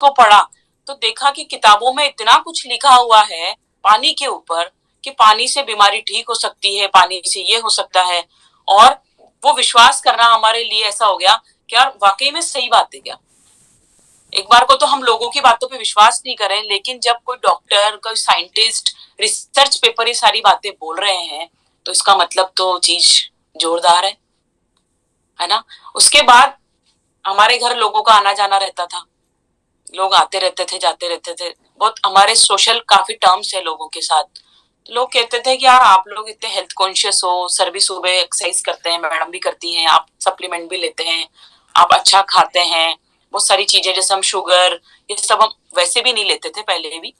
को पढ़ा तो देखा कि किताबों में इतना कुछ लिखा हुआ है पानी के ऊपर कि पानी से बीमारी ठीक हो सकती है, पानी से ये हो सकता है। और वो विश्वास करना हमारे लिए ऐसा हो गया कि यार वाकई में सही बात है क्या। एक बार को तो हम लोगों की बातों पे विश्वास नहीं करें, लेकिन जब कोई डॉक्टर, कोई साइंटिस्ट रिसर्च पेपर ये सारी बातें बोल रहे हैं तो इसका मतलब तो चीज जोरदार है ना। उसके बाद हमारे घर लोगों का आना जाना रहता था, लोग आते रहते थे, जाते रहते थे। बहुत हमारे सोशल काफी टर्म्स है लोगों के साथ। तो लोग कहते थे कि यार आप लोग इतने हेल्थ कॉन्शियस हो, सर भी सुबह एक्सरसाइज करते हैं, मैडम भी करती हैं, आप सप्लीमेंट भी लेते हैं, आप अच्छा खाते हैं, बहुत सारी चीजें जैसे हम शुगर ये सब हम वैसे भी नहीं लेते थे पहले भी।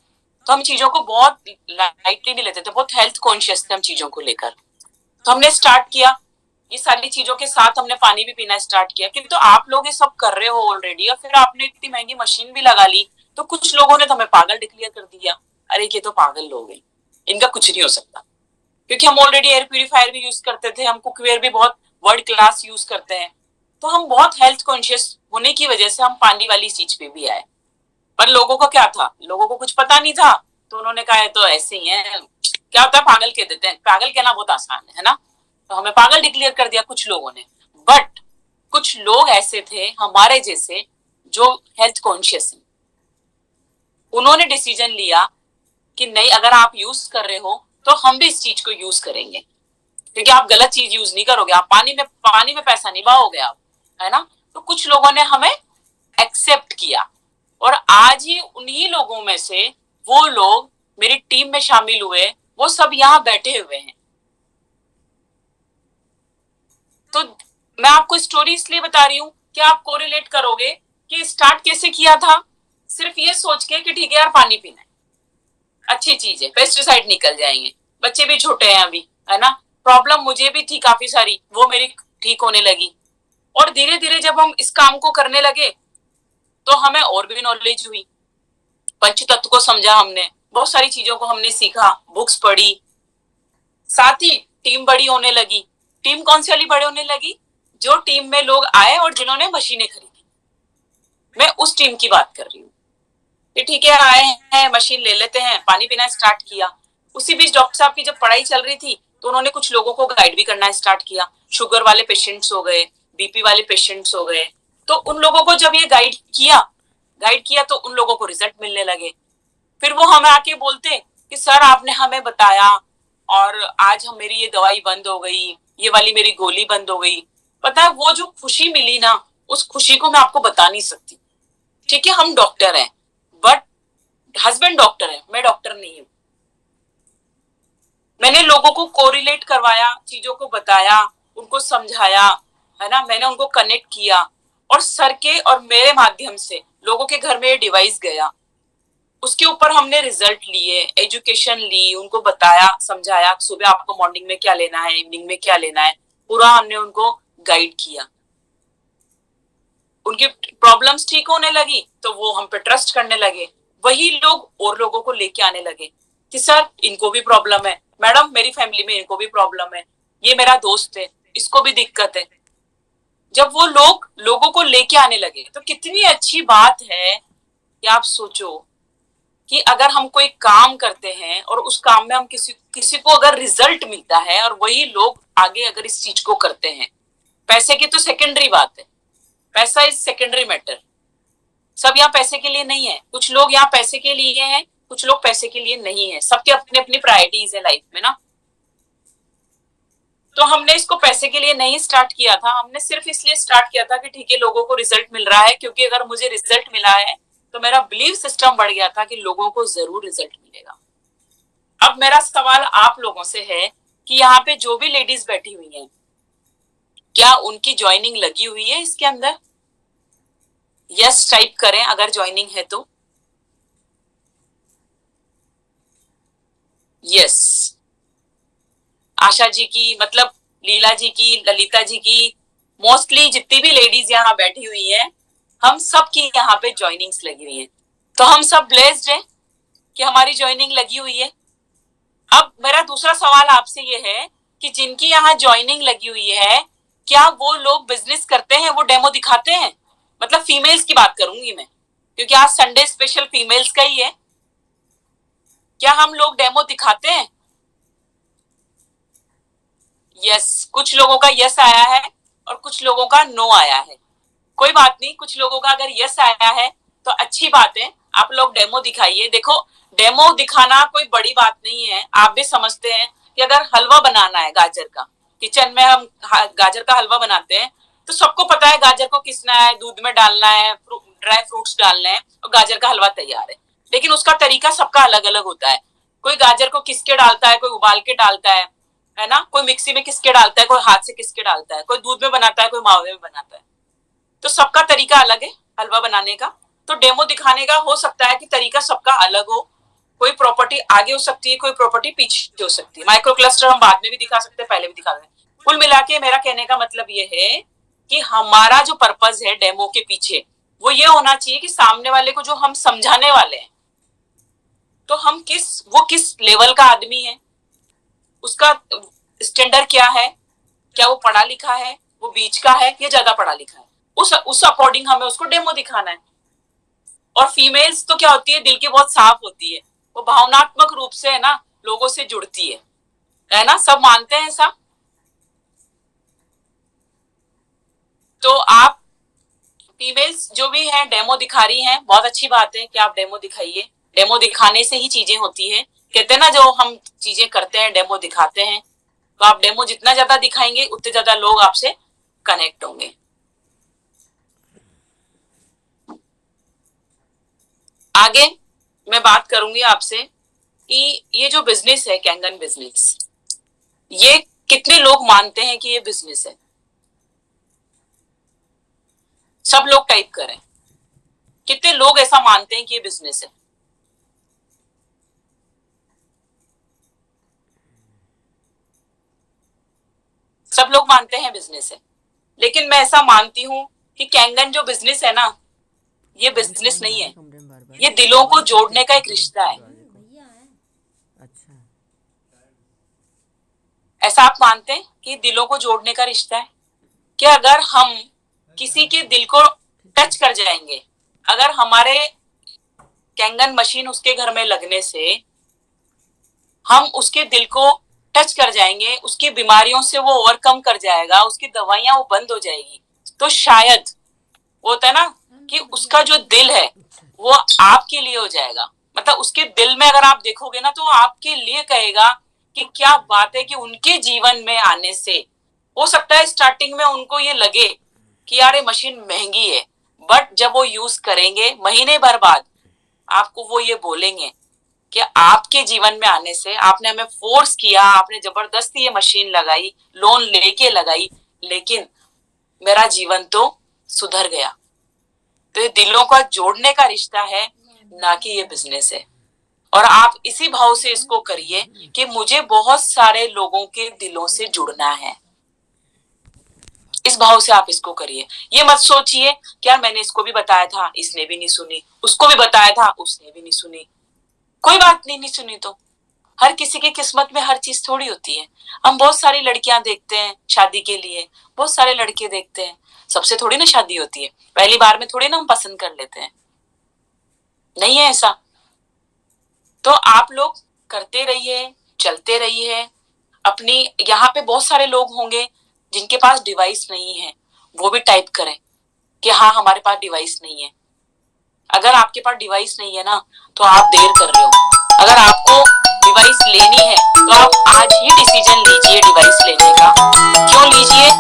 तो हम चीजों को बहुत लाइटली नहीं लेते थे, बहुत हेल्थ कॉन्शियस थे हम चीजों को लेकर। तो हमने स्टार्ट किया ये सारी चीजों के साथ, हमने पानी भी पीना स्टार्ट किया। क्योंकि तो आप लोग ये सब कर रहे हो ऑलरेडी और फिर आपने इतनी महंगी मशीन भी लगा ली, तो कुछ लोगों ने तो हमें पागल डिक्लेयर कर दिया, अरे ये तो पागल लोग हैं, इनका कुछ नहीं हो सकता। क्योंकि हम ऑलरेडी एयर प्यूरिफायर भी यूज करते थे, हम कुकवेयर भी बहुत वर्ल्ड क्लास यूज करते हैं। तो हम बहुत हेल्थ कॉन्शियस होने की वजह से हम पानी वाली चीज पे भी आए। पर लोगों को क्या था, लोगों को कुछ पता नहीं था, तो उन्होंने कहा तो ऐसे ही है, क्या होता है पागल कह देते हैं, पागल कहना बहुत आसान है ना। तो हमें पागल डिक्लेयर कर दिया कुछ लोगों ने। बट कुछ लोग ऐसे थे हमारे जैसे जो हेल्थ कॉन्शियस हैं, उन्होंने डिसीजन लिया कि नहीं, अगर आप यूज कर रहे हो तो हम भी इस चीज को यूज करेंगे। क्योंकि आप गलत चीज यूज नहीं करोगे, आप पानी में पैसा नहीं बहाओगे आप, है ना। तो कुछ लोगों ने हमें एक्सेप्ट किया और आज ही उन्हीं लोगों में से वो लोग मेरी टीम में शामिल हुए, वो सब यहाँ बैठे हुए हैं। तो मैं आपको स्टोरी इसलिए बता रही हूँ कि आप कोरिलेट करोगे कि स्टार्ट कैसे किया था। सिर्फ ये सोच के कि ठीक है यार पानी पीना है, अच्छी चीज है, पेस्टिसाइड निकल जाएंगे, बच्चे भी छोटे हैं अभी, है ना। प्रॉब्लम मुझे भी थी काफी सारी, वो मेरी ठीक होने लगी। और धीरे धीरे जब हम इस काम को करने लगे तो हमें और भी नॉलेज हुई, पंच तत्व को समझा हमने, बहुत सारी चीजों को हमने सीखा, बुक्स पढ़ी, साथ ही टीम बड़ी होने लगी। टीम कौन सी वाली बड़ी होने लगी, जो टीम में लोग आए और जिन्होंने मशीनें खरीदी, मैं उस टीम की बात कर रही हूँ। ठीक है आए हैं, मशीन ले लेते हैं, पानी पीना स्टार्ट किया। उसी बीच डॉक्टर साहब की जब पढ़ाई चल रही थी तो उन्होंने कुछ लोगों को गाइड भी करना स्टार्ट किया। शुगर वाले पेशेंट्स हो गए, बीपी वाले पेशेंट्स हो गए। तो उन लोगों को जब ये गाइड किया तो उन लोगों को रिजल्ट मिलने लगे। फिर वो हमें आके बोलते कि सर आपने हमें बताया और आज हम मेरी ये दवाई बंद हो गई, ये वाली मेरी गोली बंद हो गई। पता है वो जो खुशी मिली ना, उस खुशी को मैं आपको बता नहीं सकती। ठीक है हम डॉक्टर हैं, बट हस्बैंड डॉक्टर है, मैं डॉक्टर नहीं हूं। मैंने लोगों को कोरिलेट करवाया, चीजों को बताया, उनको समझाया, है ना। मैंने उनको कनेक्ट किया और सर के और मेरे माध्यम से लोगों के घर में ये डिवाइस गया। उसके ऊपर हमने रिजल्ट लिए, एजुकेशन ली, उनको बताया, समझाया, सुबह आपको मॉर्निंग में क्या लेना है, इवनिंग में क्या लेना है, पूरा हमने उनको गाइड किया। उनकी प्रॉब्लम्स ठीक होने लगी तो वो हम पे ट्रस्ट करने लगे। वही लोग और लोगों को लेके आने लगे कि सर इनको भी प्रॉब्लम है, मैडम मेरी फैमिली में इनको भी प्रॉब्लम है, ये मेरा दोस्त है इसको भी दिक्कत है। जब वो लोग लोगों को लेके आने लगे तो कितनी अच्छी बात है कि आप सोचो कि अगर हम कोई काम करते हैं और उस काम में हम किसी को अगर रिजल्ट मिलता है और वही लोग आगे अगर इस चीज को करते हैं, पैसे की तो सेकेंडरी बात है, पैसा इज सेकेंडरी मैटर। सब यहाँ पैसे के लिए नहीं है, कुछ लोग यहाँ पैसे के लिए हैं, कुछ लोग पैसे के लिए नहीं है, सबके अपनी अपनी प्रायोरिटीज है लाइफ में ना। तो हमने इसको पैसे के लिए नहीं स्टार्ट किया था, हमने सिर्फ इसलिए स्टार्ट किया था कि ठीक है लोगों को रिजल्ट मिल रहा है, क्योंकि अगर मुझे रिजल्ट मिला है तो मेरा बिलीव सिस्टम बढ़ गया था कि लोगों को जरूर रिजल्ट मिलेगा। अब मेरा सवाल आप लोगों से है कि यहाँ पे जो भी लेडीज बैठी हुई हैं, क्या उनकी ज्वाइनिंग लगी हुई है इसके अंदर? यस टाइप करें अगर ज्वाइनिंग है तो। यस, आशा जी की, मतलब लीला जी की, ललिता जी की, मोस्टली जितनी भी लेडीज यहाँ बैठी हुई हैं, हम सब की यहाँ पे ज्वाइनिंग्स लगी हुई हैं। तो हम सब ब्लेस्ड हैं कि हमारी ज्वाइनिंग लगी हुई है। अब मेरा दूसरा सवाल आपसे ये है कि जिनकी यहाँ ज्वाइनिंग लगी हुई है, क्या वो लोग बिजनेस करते हैं, वो डेमो दिखाते हैं? मतलब फीमेल्स की बात करूंगी मैं, क्योंकि आज संडे स्पेशल फीमेल्स का ही है। क्या हम लोग डेमो दिखाते हैं? यस, कुछ लोगों का यस आया है और कुछ लोगों का नो आया है। कोई बात नहीं, कुछ लोगों का अगर यस आया है तो अच्छी बात है, आप लोग डेमो दिखाइए। देखो, डेमो दिखाना कोई बड़ी बात नहीं है। आप भी समझते हैं कि अगर हलवा बनाना है गाजर का, किचन में हम गाजर का हलवा बनाते हैं, तो सबको पता है गाजर को किसना है, दूध में डालना है, ड्राई फ्रूट्स डालना है और गाजर का हलवा तैयार है। लेकिन उसका तरीका सबका अलग अलग होता है। कोई गाजर को किसके डालता है, कोई उबाल के डालता है ना, कोई मिक्सी में किसके डालता है, कोई हाथ से किसके डालता है, कोई दूध में बनाता है, कोई मावे में बनाता है। तो सबका तरीका अलग है हलवा बनाने का। तो डेमो दिखाने का हो सकता है कि तरीका सबका अलग हो। कोई प्रॉपर्टी आगे हो सकती है, कोई प्रॉपर्टी पीछे हो सकती है। माइक्रो क्लस्टर हम बाद में भी दिखा सकते हैं, पहले भी दिखा सकते हैं। कुल मिला के मेरा कहने का मतलब ये है कि हमारा जो पर्पज है डेमो के पीछे, वो ये होना चाहिए कि सामने वाले को जो हम समझाने वाले हैं, तो वो किस लेवल का आदमी है, उसका स्टैंडर्ड क्या है, क्या वो पढ़ा लिखा है, वो बीच का है या ज्यादा पढ़ा लिखा है, उस अकॉर्डिंग हमें उसको डेमो दिखाना है। और फीमेल्स तो क्या होती है, दिल की बहुत साफ होती है, वो भावनात्मक रूप से है ना लोगों से जुड़ती है ना, सब मानते हैं ऐसा। तो आप फीमेल्स जो भी हैं डेमो दिखा रही हैं, बहुत अच्छी बात है कि आप डेमो दिखाइए। डेमो दिखाने से ही चीजें होती है। कहते हैं ना, जो हम चीजें करते हैं डेमो दिखाते हैं। तो आप डेमो जितना ज्यादा दिखाएंगे उतने ज्यादा लोग आपसे कनेक्ट होंगे। आगे मैं बात करूंगी आपसे कि ये जो बिजनेस है कैंगन बिजनेस, ये कितने लोग मानते हैं कि ये बिजनेस है? सब लोग टाइप करें, कितने लोग ऐसा मानते हैं कि ये बिजनेस है? सब लोग मानते हैं बिजनेस है। लेकिन मैं ऐसा मानती हूं कि कैंगन जो बिजनेस है ना, ये बिजनेस नहीं है, ये दिलों को जोड़ने का एक रिश्ता है। अच्छा। ऐसा आप मानते हैं कि दिलों को जोड़ने का रिश्ता है? कि अगर हम किसी के दिल को टच कर जाएंगे, अगर हमारे कैंगन मशीन उसके घर में लगने से हम उसके दिल को टच कर जाएंगे, उसकी बीमारियों से वो ओवरकम कर जाएगा, उसकी दवाइयां वो बंद हो जाएगी, तो शायद वो होता है ना कि उसका जो दिल है वो आपके लिए हो जाएगा। मतलब उसके दिल में अगर आप देखोगे ना, तो आपके लिए कहेगा कि क्या बात है, कि उनके जीवन में आने से हो सकता है स्टार्टिंग में उनको ये लगे कि यार ये मशीन महंगी है, बट जब वो यूज करेंगे महीने भर बाद आपको वो ये बोलेंगे कि आपके जीवन में आने से आपने हमें फोर्स किया, आपने जबरदस्ती ये मशीन लगाई, लोन लेके लगाई, लेकिन मेरा जीवन तो सुधर गया। तो ये दिलों का जोड़ने का रिश्ता है, ना कि ये बिजनेस है। और आप इसी भाव से इसको करिए कि मुझे बहुत सारे लोगों के दिलों से जुड़ना है। इस भाव से आप इसको करिए। ये मत सोचिए कि यार मैंने इसको भी बताया था, इसने भी नहीं सुनी, उसको भी बताया था, उसने भी नहीं सुनी। कोई बात नहीं, नहीं सुनी तो हर किसी की किस्मत में हर चीज थोड़ी होती है। हम बहुत सारी लड़कियां देखते हैं शादी के लिए, बहुत सारे लड़के देखते हैं, सबसे थोड़ी ना शादी होती है, पहली बार में थोड़ी ना हम पसंद कर लेते हैं, नहीं है ऐसा। तो आप लोग करते रहिए, चलते रहिए अपनी। यहाँ पे बहुत सारे लोग होंगे जिनके पास डिवाइस नहीं है, वो भी टाइप करें कि हाँ हमारे पास डिवाइस नहीं है। अगर आपके पास डिवाइस नहीं है ना, तो आप देर कर रहे हो। अगर आपको डिवाइस लेनी है तो आप आज ही डिसीजन लीजिए डिवाइस लेने का। क्यों लीजिए?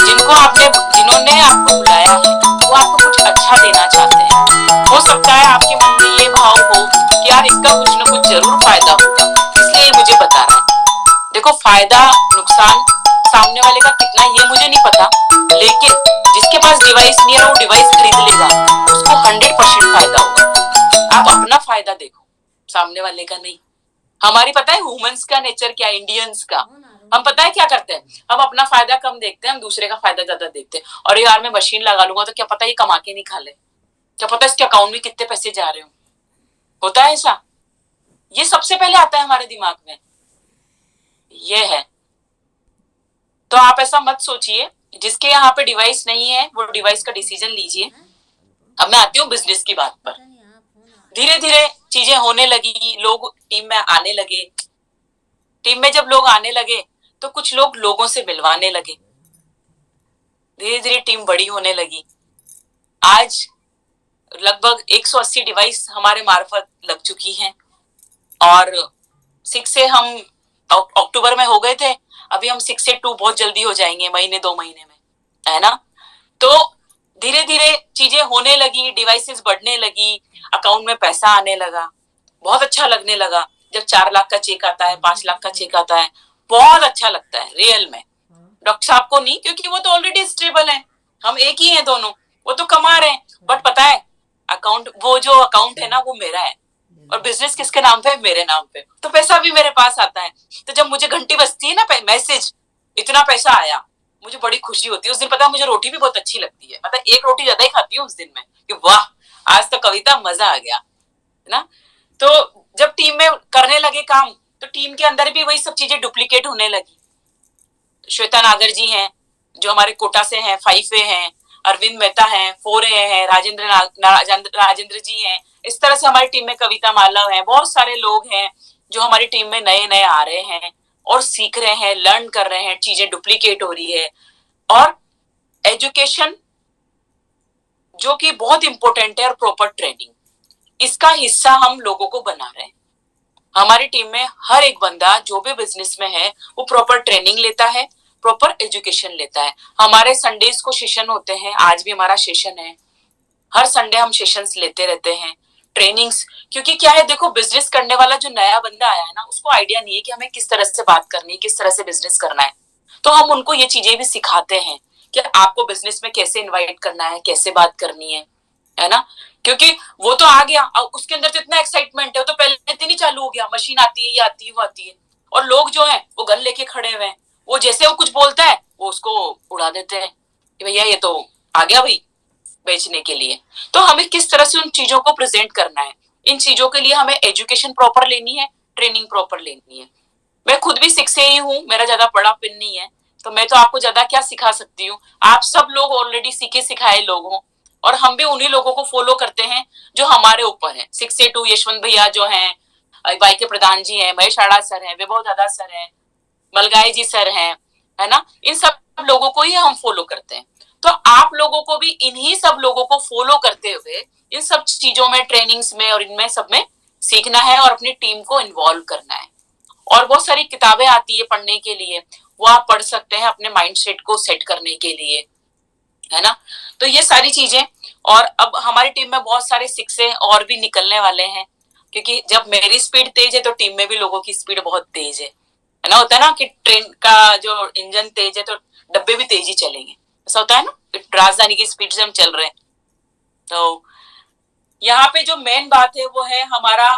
जिन्होंने आपको बुलाया है वो आपको कुछ अच्छा देना चाहते हैं। हो सकता है आपके मन में ये भाव हो कि यार इसका कुछ ना कुछ जरूर फायदा होगा, इसलिए मुझे बता रहा है। देखो, फायदा नुकसान सामने वाले का कितना ये मुझे नहीं पता, लेकिन जिसके पास डिवाइस नहीं है वो डिवाइस खरीद लेगा, उसको 100% फायदा होगा। आप अपना फायदा देखो, सामने वाले का नहीं। हमारी पता है ह्यूमंस का नेचर क्या है, इंडियंस का। हम पता है क्या करते हैं, हम अपना फायदा कम देखते हैं, हम दूसरे का फायदा ज्यादा देखते हैं। और यार मैं मशीन लगा लूंगा तो क्या पता ये कमा के नहीं खा ले, क्या पता इसके अकाउंट में कितने पैसे जा रहे हो। होता है ऐसा, ये सबसे पहले आता है हमारे दिमाग में, ये है। तो आप ऐसा मत सोचिए, जिसके यहाँ पे डिवाइस नहीं है वो डिवाइस का डिसीजन लीजिए। अब मैं आती हूँ बिजनेस की बात पर। धीरे धीरे चीजें होने लगी, लोग टीम में आने लगे। टीम में जब लोग आने लगे तो कुछ लोग लोगों से मिलवाने लगे। धीरे धीरे टीम बड़ी होने लगी। आज लगभग 180 डिवाइस हमारे मार्फत लग चुकी हैं और 6 से हम अक्टूबर में हो गए थे, अभी हम 6 से 2 बहुत जल्दी हो जाएंगे, महीने 2 महीने में, है ना। तो धीरे धीरे चीजें होने लगी, डिवाइसेस बढ़ने लगी, अकाउंट में पैसा आने लगा। बहुत अच्छा लगने लगा जब 4 लाख का चेक आता है, 5 लाख का चेक आता है, बहुत अच्छा लगता है रियल में। डॉक्टर साहब को नहीं, क्योंकि वो तो ऑलरेडी स्टेबल है, हम एक ही हैं दोनों, वो तो कमा रहे हैं। बट पता है अकाउंट, वो जो अकाउंट है ना वो मेरा है, और बिजनेस किसके नाम पे है? मेरे नाम पे, तो पैसा भी मेरे पास आता है। तो जब मुझे घंटी बजती है ना, मैसेज इतना पैसा आया, मुझे बड़ी खुशी होती है उस दिन। पता है मुझे रोटी भी बहुत अच्छी लगती है, मतलब एक रोटी ज्यादा ही खाती हूँ उस दिन में, कि वाह आज तो कविता मजा आ गया, है ना। तो जब टीम में करने लगे काम, तो टीम के अंदर भी वही सब चीजें डुप्लीकेट होने लगी। श्वेता नागर जी हैं जो हमारे कोटा से हैं, 5A हैं, अरविंद मेहता हैं, 4A हैं, राजेंद्र जी हैं। इस तरह से हमारी टीम में कविता मालव है, बहुत सारे लोग हैं जो हमारी टीम में नए नए आ रहे हैं और सीख रहे हैं, लर्न कर रहे हैं, चीजें डुप्लीकेट हो रही है। और एजुकेशन जो कि बहुत इंपॉर्टेंट है, और प्रॉपर ट्रेनिंग, इसका हिस्सा हम लोगों को बना रहे हैं। हमारी टीम में हर एक बंदा जो भी बिजनेस में है वो प्रॉपर ट्रेनिंग लेता है, प्रॉपर एजुकेशन लेता है। हमारे संडेज को सेशन होते हैं, आज भी हमारा सेशन है, हर संडे हम सेशंस लेते रहते हैं, ट्रेनिंग्स। क्योंकि क्या है, देखो बिजनेस करने वाला जो नया बंदा आया है ना, उसको आइडिया नहीं है कि हमें किस तरह से बात करनी है, किस तरह से बिजनेस करना है। तो हम उनको ये चीजें भी सिखाते हैं कि आपको बिजनेस में कैसे इन्वाइट करना है, कैसे बात करनी है ना। क्योंकि वो तो आ गया, उसके अंदर तो इतना एक्साइटमेंट है, वो तो पहले दिन ही चालू हो गया, मशीन आती है, ये आती है, वो आती है। और लोग जो है वो गन लेके खड़े हुए हैं, वो जैसे वो कुछ बोलता है वो उसको उड़ा देते हैं कि भैया ये तो आ गया भाई बेचने के लिए। तो हमें किस तरह से उन चीजों को प्रेजेंट करना है, इन चीजों के लिए हमें एजुकेशन प्रॉपर लेनी है, ट्रेनिंग प्रॉपर लेनी है। मैं खुद भी 6 ही हूँ, मेरा ज्यादा बड़ा पिन नहीं है, तो मैं तो आपको ज्यादा क्या सिखा सकती हूँ। आप सब लोग ऑलरेडी सीखे सिखाए लोग हो, और हम भी उन्हीं लोगों को फॉलो करते हैं जो हमारे ऊपर है। 6 से 2 यशवंत भैया जो हैं, वाई के प्रधान जी हैं, महेश आड़ा सर हैं, विभव दादा सर हैं, मलगाई जी सर हैं, है ना। इन सब लोगों को ही हम फॉलो करते हैं। तो आप लोगों को भी इन्हीं सब लोगों को फॉलो करते हुए इन सब चीजों में, ट्रेनिंग्स में और इनमें सब में सीखना है और अपनी टीम को इन्वॉल्व करना है। और बहुत सारी किताबें आती है पढ़ने के लिए, वो आप पढ़ सकते हैं अपने माइंडसेट को सेट करने के लिए, है ना। तो ये सारी चीजें। और अब हमारी टीम में बहुत सारे 6 और भी निकलने वाले हैं, क्योंकि जब मेरी स्पीड तेज है तो टीम में भी लोगों की स्पीड बहुत तेज है ना। होता है ना कि ट्रेन का जो इंजन तेज है तो डब्बे भी तेज ही चलेंगे, ऐसा होता है ना, राजधानी की स्पीड से हम चल रहे हैं। तो यहाँ पे जो मेन बात है वो है हमारा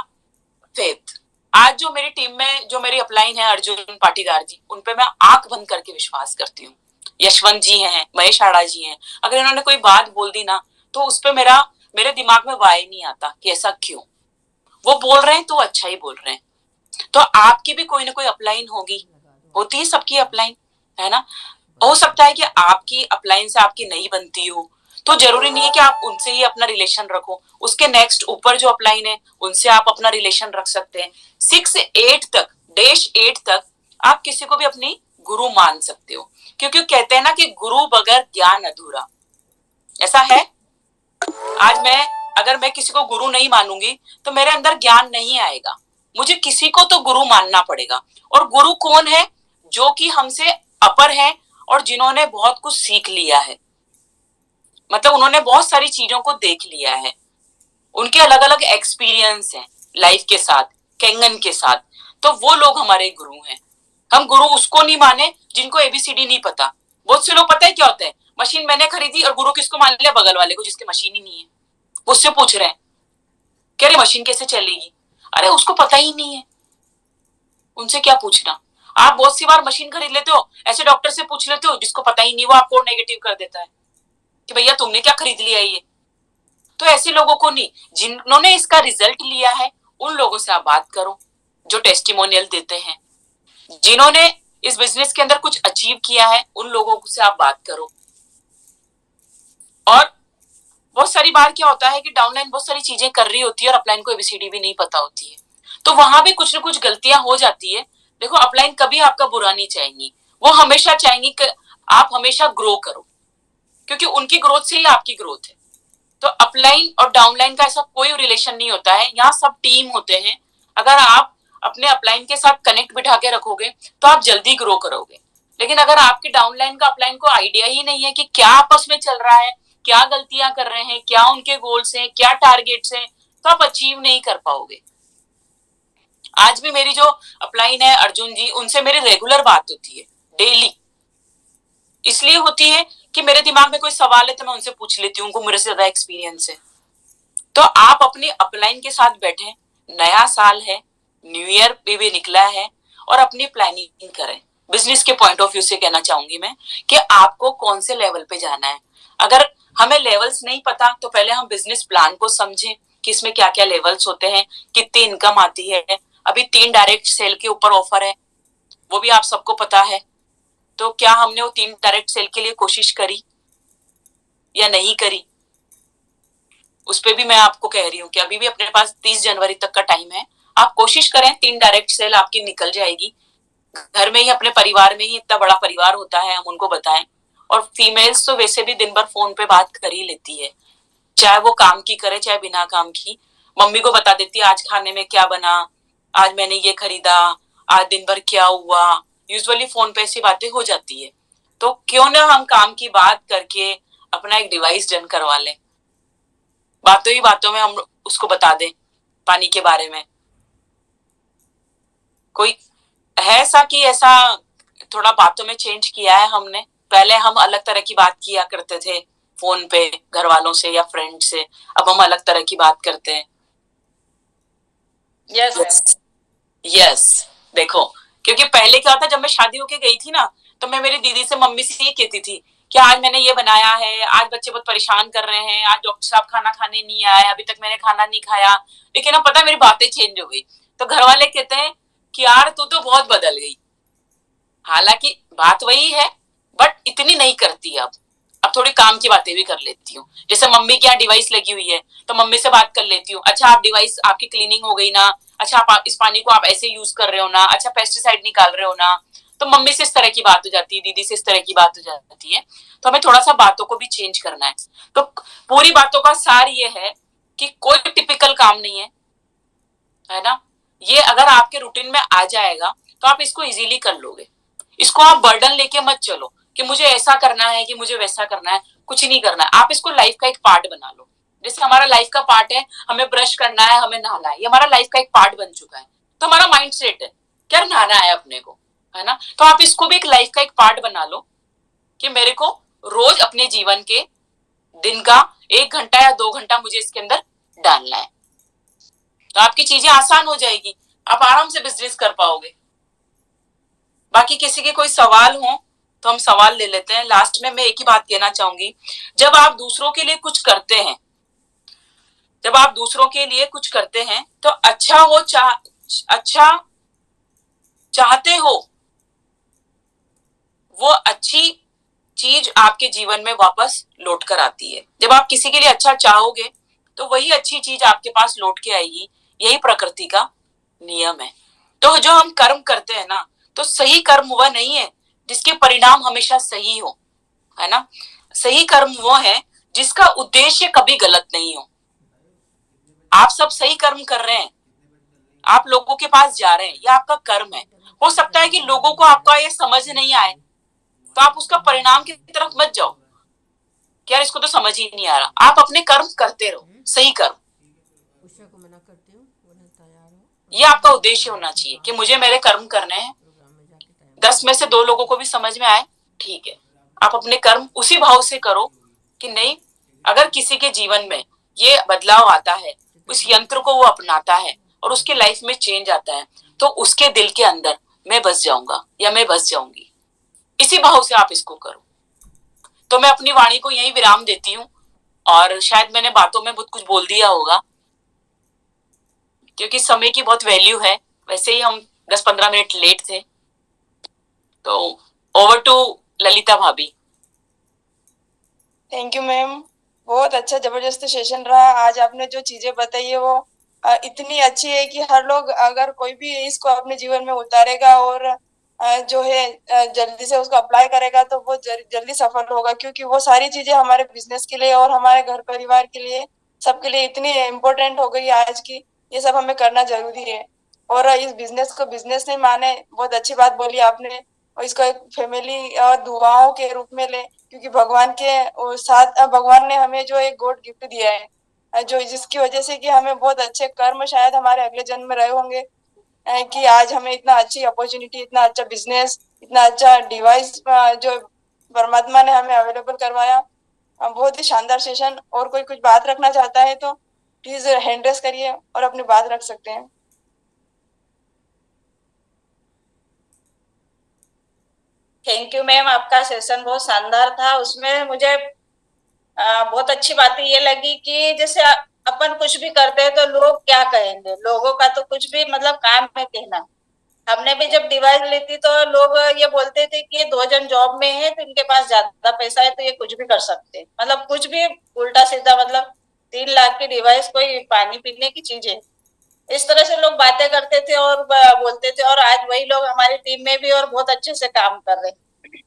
फेथ। आज जो मेरी टीम में जो मेरी अपलाइन है अर्जुन पाटीदार जी, उनपे मैं आंख बंद करके विश्वास करती हूँ। यशवंत जी हैं, महेश आड़ा जी हैं, अगर इन्होंने कोई बात बोल दी ना तो उस पर मेरे दिमाग में वाई नहीं आता कि ऐसा क्यों। वो बोल रहे हैं तो अच्छा ही बोल रहे हैं। तो आपकी भी कोई ना कोई अपलाइन होगी, होती है सबकी अपलाइन, है ना। हो सकता है कि आपकी अपलाइन से आपकी नहीं बनती हो, तो जरूरी नहीं है कि आप उनसे ही अपना रिलेशन रखो, उसके नेक्स्ट ऊपर जो अपलाइन है उनसे आप अपना रिलेशन रख सकते हैं। 6-8 तक, -8 तक आप किसी को भी अपनी गुरु मान सकते हो, क्योंकि कहते हैं ना कि गुरु बगैर ज्ञान अधूरा, ऐसा है। आज अगर मैं किसी को गुरु नहीं मानूंगी तो मेरे अंदर ज्ञान नहीं आएगा, मुझे किसी को तो गुरु मानना पड़ेगा। और गुरु कौन है? जो कि हमसे अपर है और जिन्होंने बहुत कुछ सीख लिया है, मतलब उन्होंने बहुत सारी चीजों को देख लिया है, उनके अलग अलग एक्सपीरियंस हैं लाइफ के साथ, कैंगन के साथ। तो वो लोग हमारे गुरु हैं। हम गुरु उसको नहीं माने जिनको एबीसीडी नहीं पता। बहुत से लोग पता है क्या होता है, मशीन मैंने खरीदी और गुरु किसको मान लिया? बगल वाले को जिसकी मशीन ही नहीं है। उससे पूछ रहे हैं कह रहे मशीन कैसे चलेगी, अरे उसको पता ही नहीं है, उनसे क्या पूछना। आप बहुत सी बार मशीन खरीद लेते हो, ऐसे डॉक्टर से पूछ लेते हो जिसको पता ही नहीं, वो आपको नेगेटिव कर देता है कि भैया तुमने क्या खरीद लिया ये। तो ऐसे लोगों को नहीं, जिन्होंने इसका रिजल्ट लिया है उन लोगों से आप बात करो, जो टेस्टिमोनियल देते हैं, जिन्होंने इस बिजनेस के अंदर कुछ अचीव किया है उन लोगों से आप बात करो। और बहुत सारी बार क्या होता है कि डाउनलाइन बहुत सारी चीजें कर रही होती है और अपलाइन को एबीसीडी भी नहीं पता होती है, तो वहां भी कुछ ना कुछ गलतियां हो जाती है। देखो अपलाइन कभी आपका बुरा नहीं चाहेंगी, वो हमेशा चाहेंगी कि आप हमेशा ग्रो करो, क्योंकि उनकी ग्रोथ से ही आपकी ग्रोथ है। तो अपलाइन और डाउनलाइन का ऐसा कोई रिलेशन नहीं होता है, यहाँ सब टीम होते हैं। अगर आप अपने अपलाइन के साथ कनेक्ट बिठा के रखोगे तो आप जल्दी ग्रो करोगे। लेकिन अगर आपके डाउनलाइन का अपलाइन को आइडिया ही नहीं है कि क्या आपस में चल रहा है, क्या गलतियां कर रहे हैं, क्या उनके गोल्स हैं, क्या टारगेट्स हैं, तो आप अचीव नहीं कर पाओगे। आज भी मेरी जो अपलाइन है अर्जुन जी, उनसे मेरी रेगुलर बात होती है, डेली। इसलिए होती है कि मेरे दिमाग में कोई सवाल है तो मैं उनसे पूछ लेती हूँ, उनको मेरे से ज्यादा एक्सपीरियंस है। तो आप अपनी अपलाइन के साथ बैठे, नया साल है, न्यू ईयर भी निकला है, और अपनी प्लानिंग करें। बिजनेस के पॉइंट ऑफ व्यू से कहना चाहूंगी मैं कि आपको कौन से लेवल पे जाना है। अगर हमें लेवल्स नहीं पता तो पहले हम बिजनेस प्लान को समझें कि इसमें क्या क्या लेवल्स होते हैं, कितनी इनकम आती है। अभी 3 डायरेक्ट सेल के ऊपर ऑफर है, वो भी आप सबको पता है। तो क्या हमने वो 3 डायरेक्ट सेल के लिए कोशिश करी या नहीं करी, उस पर भी मैं आपको कह रही हूँ कि अभी भी अपने पास 30 जनवरी तक का टाइम है। आप कोशिश करें, 3 डायरेक्ट सेल आपकी निकल जाएगी। घर में ही, अपने परिवार में ही इतना बड़ा परिवार होता है, हम उनको बताएं। और फीमेल्स तो वैसे भी दिन भर फोन पे बात कर ही लेती है, चाहे वो काम की करे चाहे बिना काम की। मम्मी को बता देती है आज खाने में क्या बना, आज मैंने ये खरीदा, आज दिन भर क्या हुआ। यूजुअली फोन पे ऐसी बातें हो जाती है। तो क्यों ना हम काम की बात करके अपना एक डिवाइस डन करवा लें, बातों ही बातों में हम उसको बता दें पानी के बारे में। कोई है ऐसा कि ऐसा थोड़ा बातों में चेंज किया है हमने? पहले हम अलग तरह की बात किया करते थे फोन पे घर वालों से या फ्रेंड से, अब हम अलग तरह की बात करते हैं। यस। यस। देखो, क्योंकि पहले क्या होता, जब मैं शादी होके गई थी ना, तो मैं मेरी दीदी से, मम्मी से ये कहती थी कि आज मैंने ये बनाया है, आज बच्चे बहुत परेशान कर रहे हैं, आज डॉक्टर साहब खाना खाने नहीं आए, अभी तक मैंने खाना नहीं खाया। लेकिन अब पता है मेरी बातें चेंज हो गई, तो घर वाले कहते हैं कि यार तू तो बहुत बदल गई। हालांकि बात वही है, बट इतनी नहीं करती अब थोड़ी काम की बातें भी कर लेती हूँ। जैसे मम्मी के यहाँ डिवाइस लगी हुई है तो मम्मी से बात कर लेती हूँ, अच्छा आप डिवाइस आपकी क्लीनिंग हो गई ना, अच्छा आप इस पानी को आप ऐसे यूज कर रहे हो ना, अच्छा पेस्टिसाइड निकाल रहे हो ना। तो मम्मी से इस तरह की बात हो जाती है, दीदी से इस तरह की बात हो जाती है। तो हमें थोड़ा सा बातों को भी चेंज करना है। तो पूरी बातों का सार ये है कि कोई टिपिकल काम नहीं है ना। ये अगर आपके रूटीन में आ जाएगा तो आप इसको इजीली कर लोगे। इसको आप बर्डन लेके मत चलो कि मुझे ऐसा करना है कि मुझे वैसा करना है, कुछ नहीं करना है। आप इसको लाइफ का एक पार्ट बना लो। जैसे हमारा लाइफ का पार्ट है हमें ब्रश करना है, हमें नहाना है, ये हमारा लाइफ का एक पार्ट बन चुका है। तो हमारा माइंड सेट है क्या, नहाना है अपने को, है ना। तो आप इसको भी एक लाइफ का एक पार्ट बना लो कि मेरे को रोज अपने जीवन के दिन का 1 घंटा या 2 घंटा मुझे इसके अंदर डालना है। तो आपकी चीजें आसान हो जाएगी, आप आराम से बिजनेस कर पाओगे। बाकी किसी के कोई सवाल हो तो हम सवाल ले लेते हैं। लास्ट में मैं एक ही बात कहना चाहूंगी, जब आप दूसरों के लिए कुछ करते हैं, जब आप दूसरों के लिए कुछ करते हैं तो अच्छा चाहते हो, वो अच्छी चीज आपके जीवन में वापस लौट कर आती है। जब आप किसी के लिए अच्छा चाहोगे तो वही अच्छी चीज आपके पास लौट के आएगी। यही प्रकृति का नियम है। तो जो हम कर्म करते हैं ना, तो सही कर्म वह नहीं है जिसके परिणाम हमेशा सही हो, है ना। सही कर्म वो है जिसका उद्देश्य कभी गलत नहीं हो। आप सब सही कर्म कर रहे हैं, आप लोगों के पास जा रहे हैं, ये आपका कर्म है। हो सकता है कि लोगों को आपका ये समझ नहीं आए, तो आप उसका परिणाम की तरफ मत जाओ कि यार इसको तो समझ ही नहीं आ रहा। आप अपने कर्म करते रहो, सही कर्म। उषा को मना करती हूँ, वो नहीं तैयार हो। ये आपका उद्देश्य होना चाहिए कि मुझे मेरे कर्म करने हैं। प्रोग्राम में जाके टाइम 10 में से 2 लोगों को भी समझ में आए, ठीक है। आप अपने कर्म उसी भाव से करो कि नहीं, अगर किसी के जीवन में ये बदलाव आता है, उस यंत्र को वो अपनाता है और उसके लाइफ में चेंज आता है, तो उसके दिल के अंदर मैं बस जाऊंगा या मैं बस जाऊंगी। इसी भाव से आप इसको करो। तो मैं अपनी वाणी को यही विराम देती हूँ, और शायद मैंने बातों में बहुत कुछ बोल दिया होगा, क्योंकि समय की बहुत वैल्यू है। वैसे ही हम 10-15 मिनट लेट थे। तो ओवर टू ललिता भाभी। Thank you ma'am. बहुत अच्छा जबरदस्त सेशन रहा। आज आपने जो चीजें बताई है वो इतनी अच्छी है कि हर लोग अगर कोई भी इसको अपने जीवन में उतारेगा और जो है जल्दी से उसको अप्लाई करेगा तो वो जल्दी सफल होगा, क्योंकि वो सारी चीजें हमारे बिजनेस के लिए और हमारे घर परिवार के लिए सबके लिए इतनी इम्पोर्टेंट हो गई है आज की। ये सब हमें करना जरूरी है। और इस बिजनेस को बिजनेस नहीं माने, बहुत अच्छी बात बोली आपने। और इसको एक फैमिली और दुआओं के रूप में ले, क्योंकि भगवान के साथ भगवान ने हमें जो एक गॉड गिफ्ट दिया है, जो जिसकी वजह से कि हमें बहुत अच्छे कर्म शायद हमारे अगले जन्म में रहे होंगे, कि आज हमें इतना अच्छी अपॉर्चुनिटी, इतना अच्छा बिजनेस, इतना अच्छा डिवाइस जो परमात्मा ने हमें अवेलेबल करवाया। बहुत ही शानदार सेशन। और कोई कुछ बात रखना चाहता है तो प्लीज हैंड रेस करिए और अपनी बात रख सकते हैं। थैंक यू मैम, आपका सेशन बहुत शानदार था। उसमें मुझे बहुत अच्छी बात ये लगी कि जैसे अपन कुछ भी करते हैं तो लोग क्या कहेंगे, लोगों का तो कुछ भी मतलब काम है कहना। हमने भी जब डिवाइस ली थी तो लोग ये बोलते थे कि ये दो जन जॉब में है तो इनके पास ज्यादा पैसा है तो ये कुछ भी कर सकते हैं, मतलब कुछ भी उल्टा सीधा, मतलब 3 लाख की डिवाइस कोई पानी पीने की चीज है, इस तरह से लोग बातें करते थे और बोलते थे। और आज वही लोग हमारी टीम में भी और बहुत अच्छे से काम कर रहे हैं।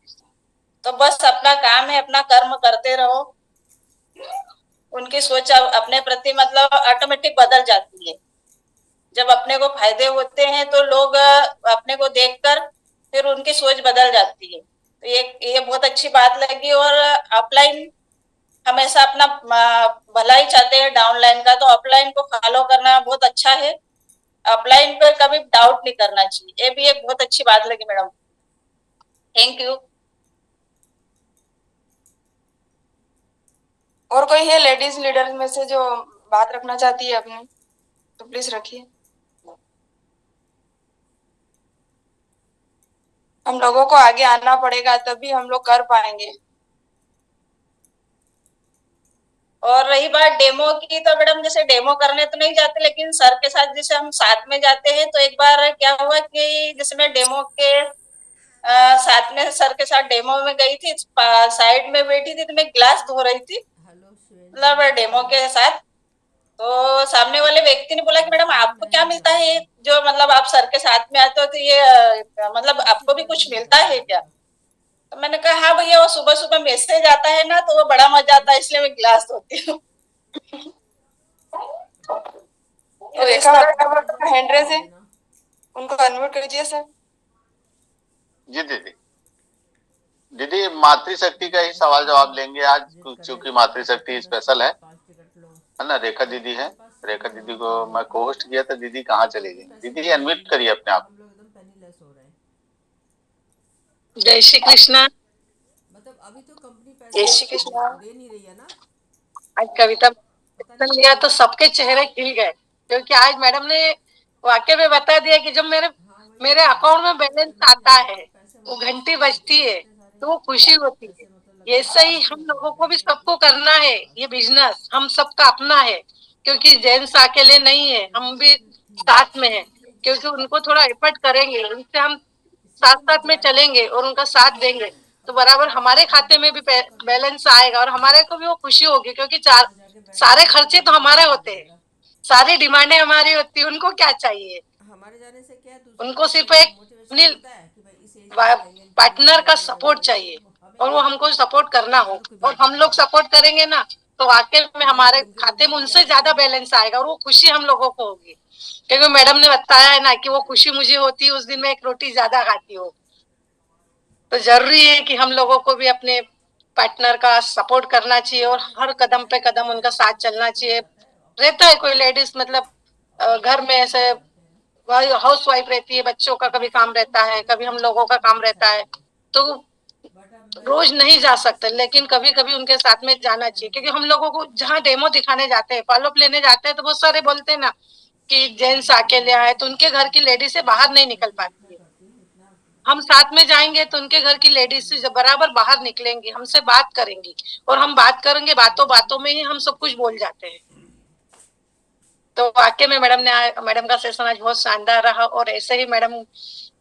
तो बस अपना काम है, अपना कर्म करते रहो। उनकी सोच अपने प्रति मतलब ऑटोमेटिक बदल जाती है। जब अपने को फायदे होते हैं तो लोग अपने को देखकर फिर उनकी सोच बदल जाती है। तो ये बहुत अच्छी बात लगी। और अपलाइन हमेशा अपना भला ही चाहते हैं डाउनलाइन का, तो अपलाइन को फॉलो करना बहुत अच्छा है। अपलाइन पर कभी डाउट नहीं करना चाहिए, ये भी एक बहुत अच्छी बात लगी मैडम। Thank you. और कोई है लेडीज लीडर में से जो बात रखना चाहती है अपनी, तो प्लीज रखिए। हम लोगों को आगे आना पड़ेगा तभी हम लोग कर पाएंगे। और रही बात डेमो की, तो मैडम जैसे डेमो करने तो नहीं जाते, लेकिन सर के साथ जैसे हम साथ में जाते हैं, तो एक बार क्या हुआ कि जैसे मैं डेमो के साथ में सर के साथ डेमो में गई थी, साइड में बैठी थी तो मैं ग्लास धो रही थी हेलो शिवेंद्र, मतलब डेमो के साथ। तो सामने वाले व्यक्ति ने बोला कि मैडम मैम आपको क्या नहीं मिलता है, लगाया। जो मतलब आप सर के साथ में आते हो तो ये मतलब दूसरी आपको भी बार कुछ नहीं मिलता लगाया है क्या? होगा। तो मैंने कहा हाँ भैया, वो सुबह सुबह मैसेज आता है ना तो वो बड़ा मजा आता है, इसलिए मैं गिलास धोती हूँ। तो और इस रेखा तरह मैडम मैनेजर का से हैंड बात रेस कर है, लेना। उनको अनम्यूट कर दीजिए सर। जी दीदी। दीदी मातृशक्ति का ही सवाल जवाब लेंगे आज, विजिट करें क्योंकि तो मातृशक्ति 10 स्पेशल पाँच टिकट लो। है ना। रेखा दीदी है। आपके पास रेखा सिर्फ दीदी को मैं जो को होस्ट किया था, दीदी कहाँ चली भी गई? पैसे दीदी नहीं अनम्यूट आएंगे, करिए अपने आप। हम लोग एकदम पेनीलेस हो रहे हैं। जय श्री कृष्णा। मतलब अभी तो कंपनी जय पैसे श्री कृष्णा। दे नहीं रही है ना। आज कविता पता नहीं लिया क्यों। तो सबके चेहरे खिल गए, क्योंकि आज मैडम ने वाकई में बता दिया कि जब मेरे हाँ वही मेरे तो अकाउंट में पैसे बैलेंस नहीं आता आ रहे, है, पैसे वो मतलब घंटी ऐसे बजती है, इतने सारे तो वो खुशी होती है। पैसे मतलब ये लगाए सही किसी हम को लोगों को भी बैंक सबको कुछ करना नहीं है। मेरे ये पास। बिजनेस हम सबका अपना है, क्योंकि जेंट्स अकेले नहीं है, हम भी फिर ठीक साथ में हैं। क्योंकि उनको थोड़ा एफर्ट करेंगे, उनसे हम साथ इसीलिए मैं साथ में जा नहीं चलेंगे पाती। और उनका साथ देंगे, तो अब बराबर थोड़ा सा हमारे खाते पैसे में भी कुछ तो करना है। बैलेंस आएगा और हमारे को भी वो खुशी होगी, क्योंकि चार वहाँ जाके सारे बैठेंगे तो खर्चे तो वही हमारे बोलना होते हैं, पड़ेगा। सारी डिमांडें हमारी होती है। उनको क्या चाहिए? हमारे जाने से क्या है, दूसरों उनको को सिर्फ थोड़ा एक मोटिवेशन अपनी मिलता है कि भाई इस एज में पेमेंट करना पार्टनर का है, ये सपोर्ट वो, चाहिए, तो हमें और वो क्या है, हमको सपोर्ट करना हो, और कोई और बात हम नहीं लोग है। सपोर्ट करेंगे ना, तो वाकई में मैंने हमारे फोन के खाते में वजह से उनसे जाती ज्यादा थी। बैलेंस आएगा और वो खुशी हम लोगों को होगी। क्योंकि मैडम ने बताया है ना कि वो खुशी मुझे होती है उस दिन मैं एक रोटी ज्यादा खाती हूँ। तो जरूरी है कि हम लोगों को भी अपने पार्टनर का सपोर्ट करना चाहिए और हर कदम पे कदम उनका साथ चलना चाहिए। रहता है कोई लेडीज मतलब घर में ऐसे हाउस वाइफ रहती है, बच्चों का कभी काम रहता है, कभी हम लोगों का काम रहता है, तो बट अब मैं रोज नहीं जा सकते, लेकिन सोचती कभी कभी उनके साथ में जाना चाहिए। क्योंकि हम लोगों को जहाँ डेमो दिखाने जाते हैं, फॉलोअप लेने जाते हैं, तो बहुत सारे बोलते हैं ना कि जेंट्स अकेले आए, तो उनके घर की लेडीज से बाहर नहीं निकल पाती है। हम साथ में जाएंगे तो उनके घर की लेडीज से बराबर बाहर निकलेंगी, हमसे बात करेंगी, और हम बात करेंगे, बातों बातों में ही हम सब कुछ बोल जाते हैं। तो वाकई में मैडम का सेशन आज बहुत शानदार रहा। और ऐसे ही मैडम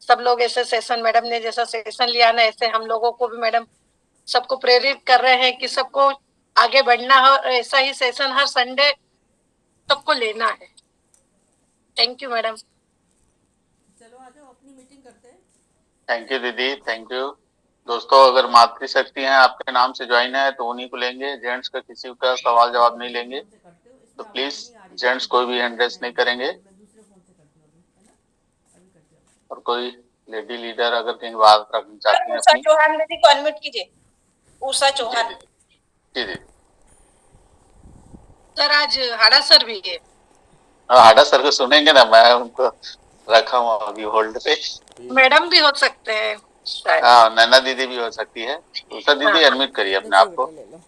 सब लोग ऐसे सेशन, मैडम ने जैसा सेशन लिया ना, ऐसे हम लोगों को भी मैडम सबको प्रेरित कर रहे हैं कि सबको आगे बढ़ना है और ऐसा ही सेशन हर संडे सबको लेना है। Thank you madam. चलो आ जाओ, अपनी मीटिंग करते हैं। थैंक यू दीदी, थैंक यू। दोस्तों, अगर मातृशक्ति हैं आपके नाम से ज्वाइन है तो उन्हीं को लेंगे, जेंट्स का किसी का सवाल जवाब नहीं लेंगे। फोन से करते हो, तो इसमें आवाज प्लीज नहीं आ रही थी, जेंट्स तो कोई भी दूसरे हैंड फोन रेस से नहीं मैंने करेंगे। मैं दूसरे फोन से करती हूँ अभी, है ना? अभी करती हूँ। और कोई लेडी लीडर अगर कहीं बात रखना चाहती हैं उषा अपनी। चौहान दीदी को अनम्यूट कीजिए। उषा जी चौहान। दीदी, जी दीदी। सर आज हाड़ा सर भी है। हाडा सर को सुनेंगे ना, मैं उनको रखा हूँ अभी होल्ड पे। मैडम भी हो सकते हैं शायद। हाँ, नैना दीदी भी हो सकती है। उषा हाँ दीदी अनम्यूट करिए अपने देखो आप बेटा को। ले लो।